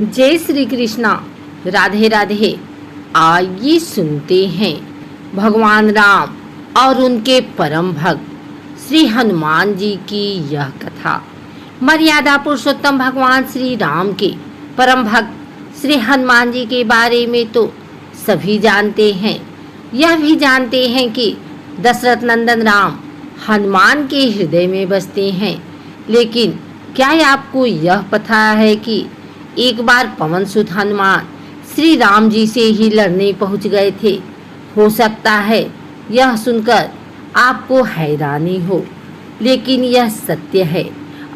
जय श्री कृष्णा। राधे राधे। आइए सुनते हैं भगवान राम और उनके परम भक्त श्री हनुमान जी की यह कथा। मर्यादा पुरुषोत्तम भगवान श्री राम के परम भक्त श्री हनुमान जी के बारे में तो सभी जानते हैं। यह भी जानते हैं कि दशरथ नंदन राम हनुमान के हृदय में बसते हैं। लेकिन क्या आपको यह पता है कि एक बार पवन सुत हनुमान श्री राम जी से ही लड़ने पहुंच गए थे। हो सकता है यह सुनकर आपको हैरानी हो, लेकिन यह सत्य है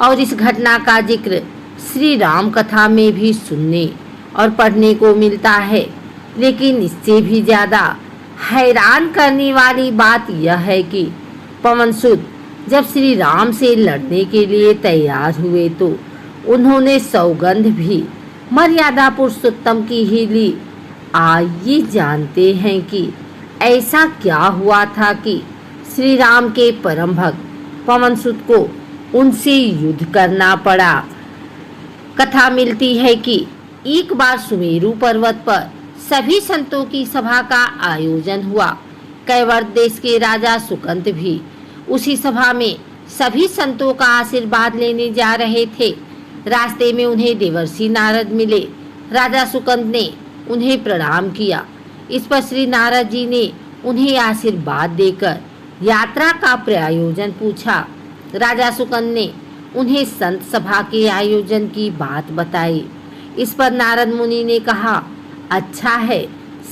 और इस घटना का जिक्र श्री राम कथा में भी सुनने और पढ़ने को मिलता है। लेकिन इससे भी ज़्यादा हैरान करने वाली बात यह है कि पवन सुत जब श्री राम से लड़ने के लिए तैयार हुए तो उन्होंने सौगंध भी मर्यादा पुरुषोत्तम की ही ली। आइए जानते हैं कि ऐसा क्या हुआ था कि श्री राम के परम भक्त पवन सुत को उनसे युद्ध करना पड़ा। कथा मिलती है कि एक बार सुमेरु पर्वत पर सभी संतों की सभा का आयोजन हुआ। कैवर्त देश के राजा सुकंत भी उसी सभा में सभी संतों का आशीर्वाद लेने जा रहे थे। रास्ते में उन्हें देवर्षि नारद मिले। राजा सुकंद ने उन्हें प्रणाम किया। इस पर श्री नारद जी ने उन्हें आशीर्वाद देकर यात्रा का प्रयोजन पूछा। राजा सुकंद ने उन्हें संत सभा के आयोजन की बात बताई। इस पर नारद मुनि ने कहा, अच्छा है,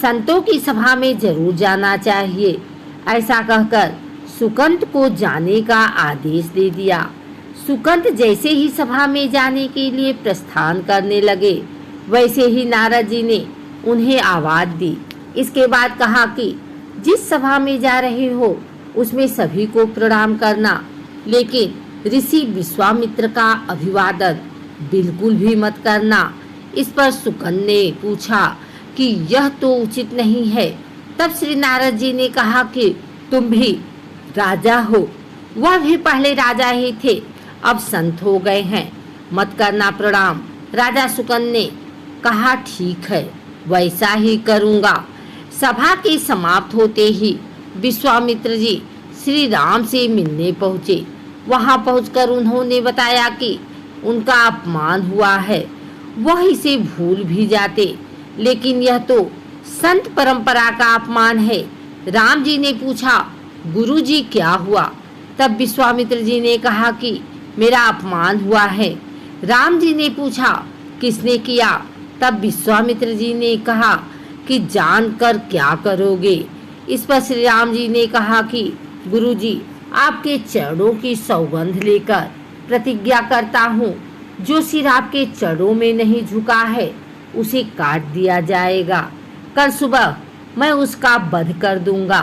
संतों की सभा में जरूर जाना चाहिए। ऐसा कहकर सुकंद को जाने का आदेश दे दिया। सुकंद जैसे ही सभा में जाने के लिए प्रस्थान करने लगे, वैसे ही नारद जी ने उन्हें आवाज दी। इसके बाद कहा कि जिस सभा में जा रहे हो उसमें सभी को प्रणाम करना, लेकिन ऋषि विश्वामित्र का अभिवादन बिल्कुल भी मत करना। इस पर सुकंद ने पूछा कि यह तो उचित नहीं है। तब श्री नारद जी ने कहा कि तुम भी राजा हो, वह भी पहले राजा ही थे, अब संत हो गए हैं, मत करना प्रणाम। राजा सुकंद ने कहा, ठीक है, वैसा ही करूँगा। सभा के समाप्त होते ही विश्वामित्र जी श्री राम से मिलने पहुँचे। वहाँ पहुंचकर उन्होंने बताया कि उनका अपमान हुआ है। वह इसे भूल भी जाते, लेकिन यह तो संत परंपरा का अपमान है। राम जी ने पूछा, गुरुजी क्या हुआ? तब विश्वामित्र जी ने कहा कि मेरा अपमान हुआ है। राम जी ने पूछा, किसने किया? तब विश्वामित्र जी ने कहा कि जानकर क्या करोगे? इस पर श्री राम जी ने कहा कि गुरुजी, आपके चरणों की सौगंध लेकर प्रतिज्ञा करता हूँ, जो सिर आपके चरणों में नहीं झुका है उसे काट दिया जाएगा। कल सुबह मैं उसका वध कर दूंगा।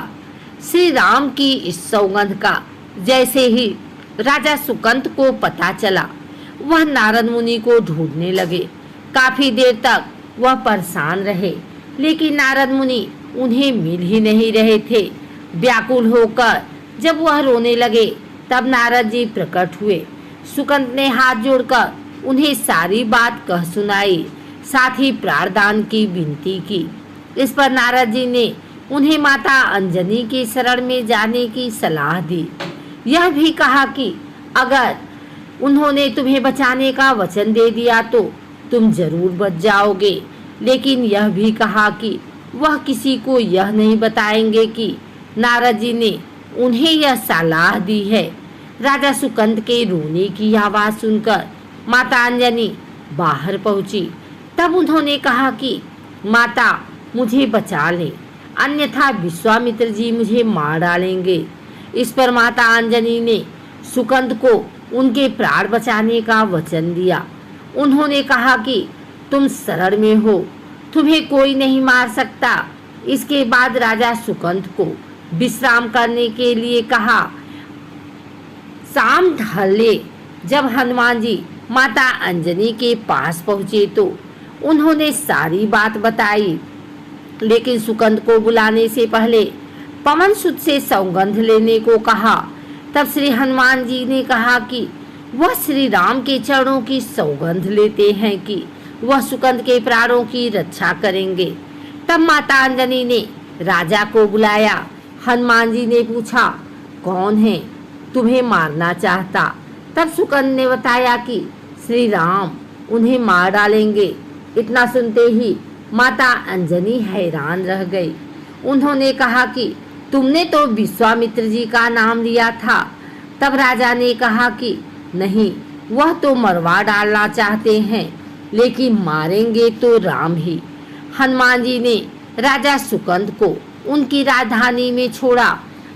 श्री राम की इस सौगंध का जैसे ही राजा सुकंत को पता चला, वह नारद मुनि को ढूंढने लगे। काफी देर तक वह परेशान रहे, लेकिन नारद मुनि उन्हें मिल ही नहीं रहे थे। व्याकुल होकर जब वह रोने लगे, तब नारद जी प्रकट हुए। सुकंत ने हाथ जोड़कर उन्हें सारी बात कह सुनाई, साथ ही प्राणदान की विनती की। इस पर नारद जी ने उन्हें माता अंजनी के शरण में जाने की सलाह दी। यह भी कहा कि अगर उन्होंने तुम्हें बचाने का वचन दे दिया तो तुम जरूर बच जाओगे, लेकिन यह भी कहा कि वह किसी को यह नहीं बताएंगे कि नारद जी ने उन्हें यह सलाह दी है। राजा सुकंद के रोने की आवाज़ सुनकर माता अंजनी बाहर पहुंची। तब उन्होंने कहा कि माता, मुझे बचा ले, अन्यथा विश्वामित्र जी मुझे मार डालेंगे। इस पर माता अंजनी ने सुकंद को उनके प्राण बचाने का वचन दिया। उन्होंने कहा कि तुम शरण में हो, तुम्हें कोई नहीं मार सकता। इसके बाद राजा सुकंद को विश्राम करने के लिए कहा। शाम ढले जब हनुमान जी माता अंजनी के पास पहुँचे तो उन्होंने सारी बात बताई, लेकिन सुकंद को बुलाने से पहले पवन सुत से सौगंध लेने को कहा। तब श्री हनुमान जी ने कहा कि वह श्री राम के चरणों की सौगंध लेते हैं कि वह सुकंद के प्राणों की रक्षा करेंगे। तब माता अंजनी ने राजा को बुलाया। हनुमान जी ने पूछा, कौन है तुम्हें मारना चाहता? तब सुकंद ने बताया कि श्री राम उन्हें मार डालेंगे। इतना सुनते ही माता अंजनी हैरान रह गई। उन्होंने कहा कि तुमने तो विश्वामित्र जी का नाम लिया था। तब राजा ने कहा कि नहीं, वह तो मरवा डालना चाहते हैं, लेकिन मारेंगे तो राम ही। हनुमान जी ने राजा सुकंद को उनकी राजधानी में छोड़ा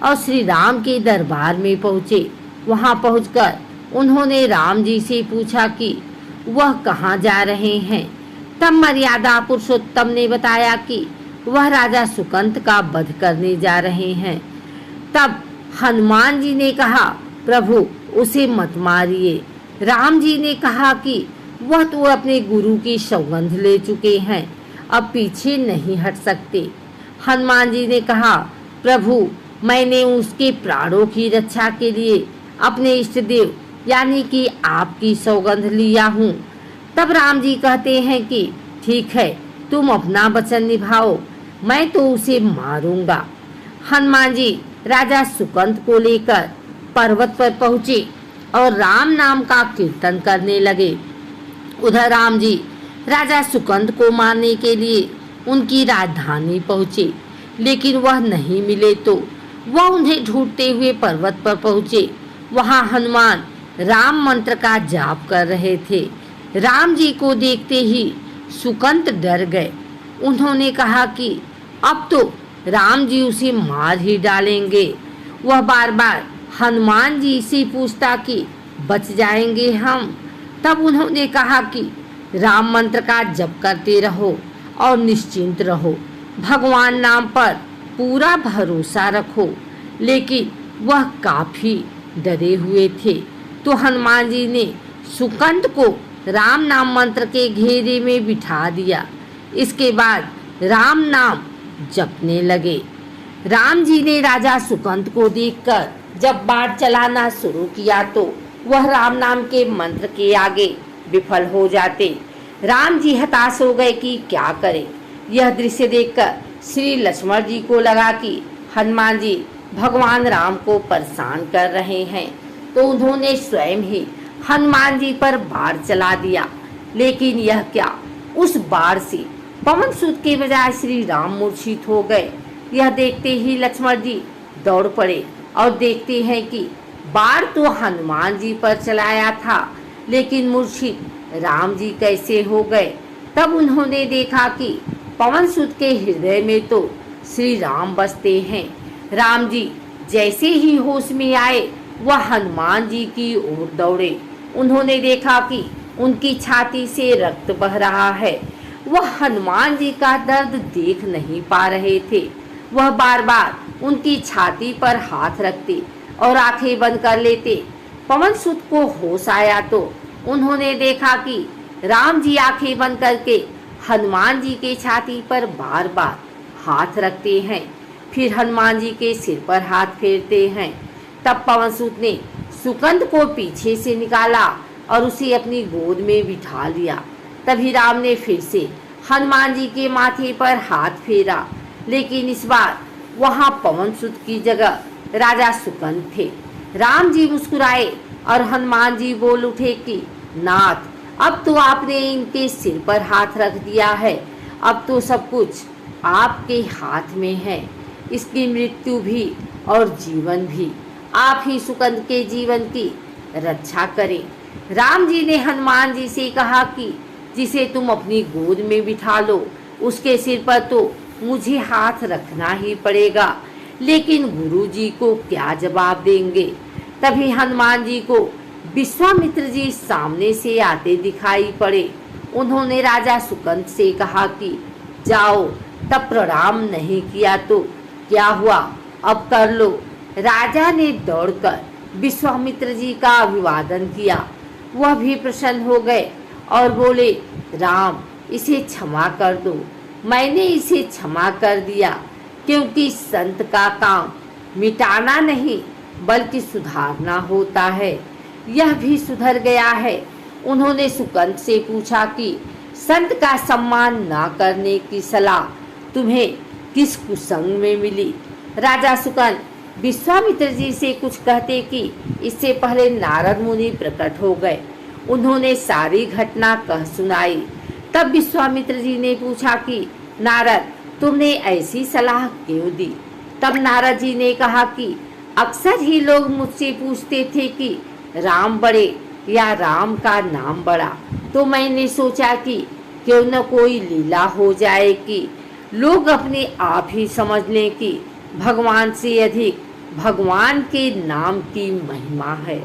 और श्री राम के दरबार में पहुँचे। वहाँ पहुँचकर उन्होंने राम जी से पूछा कि वह कहाँ जा रहे हैं। तब मर्यादा पुरुषोत्तम ने बताया कि वह राजा सुकंद का वध करने जा रहे हैं। तब हनुमान जी ने कहा, प्रभु उसे मत मारिए। राम जी ने कहा कि वह तो अपने गुरु की सौगंध ले चुके हैं, अब पीछे नहीं हट सकते। हनुमान जी ने कहा, प्रभु मैंने उसके प्राणों की रक्षा के लिए अपने इष्ट देव यानी कि आपकी सौगंध लिया हूँ। तब राम जी कहते हैं कि ठीक है, तुम अपना वचन निभाओ, मैं तो उसे मारूंगा। हनुमान जी राजा सुकंद को लेकर पर्वत पर पहुँचे और राम नाम का कीर्तन करने लगे। उधर राम जी राजा सुकंद को मारने के लिए उनकी राजधानी पहुँचे, लेकिन वह नहीं मिले तो वह उन्हें ढूंढते हुए पर्वत पर पहुँचे। वहाँ हनुमान राम मंत्र का जाप कर रहे थे। राम जी को देखते ही सुकंद डर गए। उन्होंने कहा कि अब तो राम जी उसे मार ही डालेंगे। वह बार बार हनुमान जी से पूछता कि बच जाएंगे हम। तब उन्होंने कहा कि राम मंत्र का जप करते रहो और निश्चिंत रहो, भगवान नाम पर पूरा भरोसा रखो। लेकिन वह काफी डरे हुए थे, तो हनुमान जी ने सुकंद को राम नाम मंत्र के घेरे में बिठा दिया। इसके बाद राम नाम जपने लगे। राम जी ने राजा सुकंद को देखकर जब बाण चलाना शुरू किया तो वह राम नाम के मंत्र के आगे विफल हो जाते। राम जी हताश हो गए कि क्या करें। यह दृश्य देखकर श्री लक्ष्मण जी को लगा कि हनुमान जी भगवान राम को परेशान कर रहे हैं, तो उन्होंने स्वयं ही हनुमान जी पर बाण चला दिया। लेकिन यह क्या, उस बाण से पवन सुत के बजाय श्री राम मूर्छित हो गए। यह देखते ही लक्ष्मण जी दौड़ पड़े और देखते हैं कि बाण तो हनुमान जी पर चलाया था, लेकिन मूर्छित राम जी कैसे हो गए। तब उन्होंने देखा कि पवन सुत के हृदय में तो श्री राम बसते हैं। राम जी जैसे ही होश में आए वह हनुमान जी की ओर दौड़े। उन्होंने देखा कि उनकी छाती से रक्त बह रहा है। वह हनुमान जी का दर्द देख नहीं पा रहे थे। वह बार बार उनकी छाती पर हाथ रखते और आंखें बंद कर लेते। पवन सुत को होश आया तो उन्होंने देखा कि राम जी आंखें बंद करके हनुमान जी के छाती पर बार बार हाथ रखते हैं, फिर हनुमान जी के सिर पर हाथ फेरते हैं। तब पवन सुत ने सुकंद को पीछे से निकाला और उसे अपनी गोद में बिठा लिया। तभी राम ने फिर से हनुमान जी के माथे पर हाथ फेरा, लेकिन इस बार वहां पवन सुत की जगह राजा सुकंद थे। राम जी मुस्कुराए और हनुमान जी बोल उठे कि नाथ, अब तो आपने इनके सिर पर हाथ रख दिया है, अब तो सब कुछ आपके हाथ में है। इसकी मृत्यु भी और जीवन भी आप ही सुकंद के जीवन की रक्षा करें। राम जी ने हनुमान जी से कहा कि जिसे तुम अपनी गोद में बिठा लो उसके सिर पर तो मुझे हाथ रखना ही पड़ेगा, लेकिन गुरु जी को क्या जवाब देंगे। तभी हनुमान जी को विश्वामित्र जी सामने से आते दिखाई पड़े। उन्होंने राजा सुकंद से कहा कि जाओ, तब प्रणाम नहीं किया तो क्या हुआ, अब कर लो। राजा ने दौड़कर विश्वामित्र जी का अभिवादन किया। वह भी प्रसन्न हो गए और बोले, राम इसे क्षमा कर दो। मैंने इसे क्षमा कर दिया, क्योंकि संत का काम मिटाना नहीं बल्कि सुधारना होता है। यह भी सुधर गया है। उन्होंने सुकंद से पूछा कि संत का सम्मान ना करने की सलाह तुम्हें किस कुसंग में मिली? राजा सुकन विश्वामित्र जी से कुछ कहते कि इससे पहले नारद मुनि प्रकट हो गए। उन्होंने सारी घटना कह सुनाई। तब विश्वामित्र जी ने पूछा कि नारद, तुमने ऐसी सलाह क्यों दी? तब नारद जी ने कहा कि अक्सर ही लोग मुझसे पूछते थे कि राम बड़े या राम का नाम बड़ा, तो मैंने सोचा कि क्यों न कोई लीला हो जाए कि लोग अपने आप ही समझ लें कि भगवान से अधिक भगवान के नाम की महिमा है।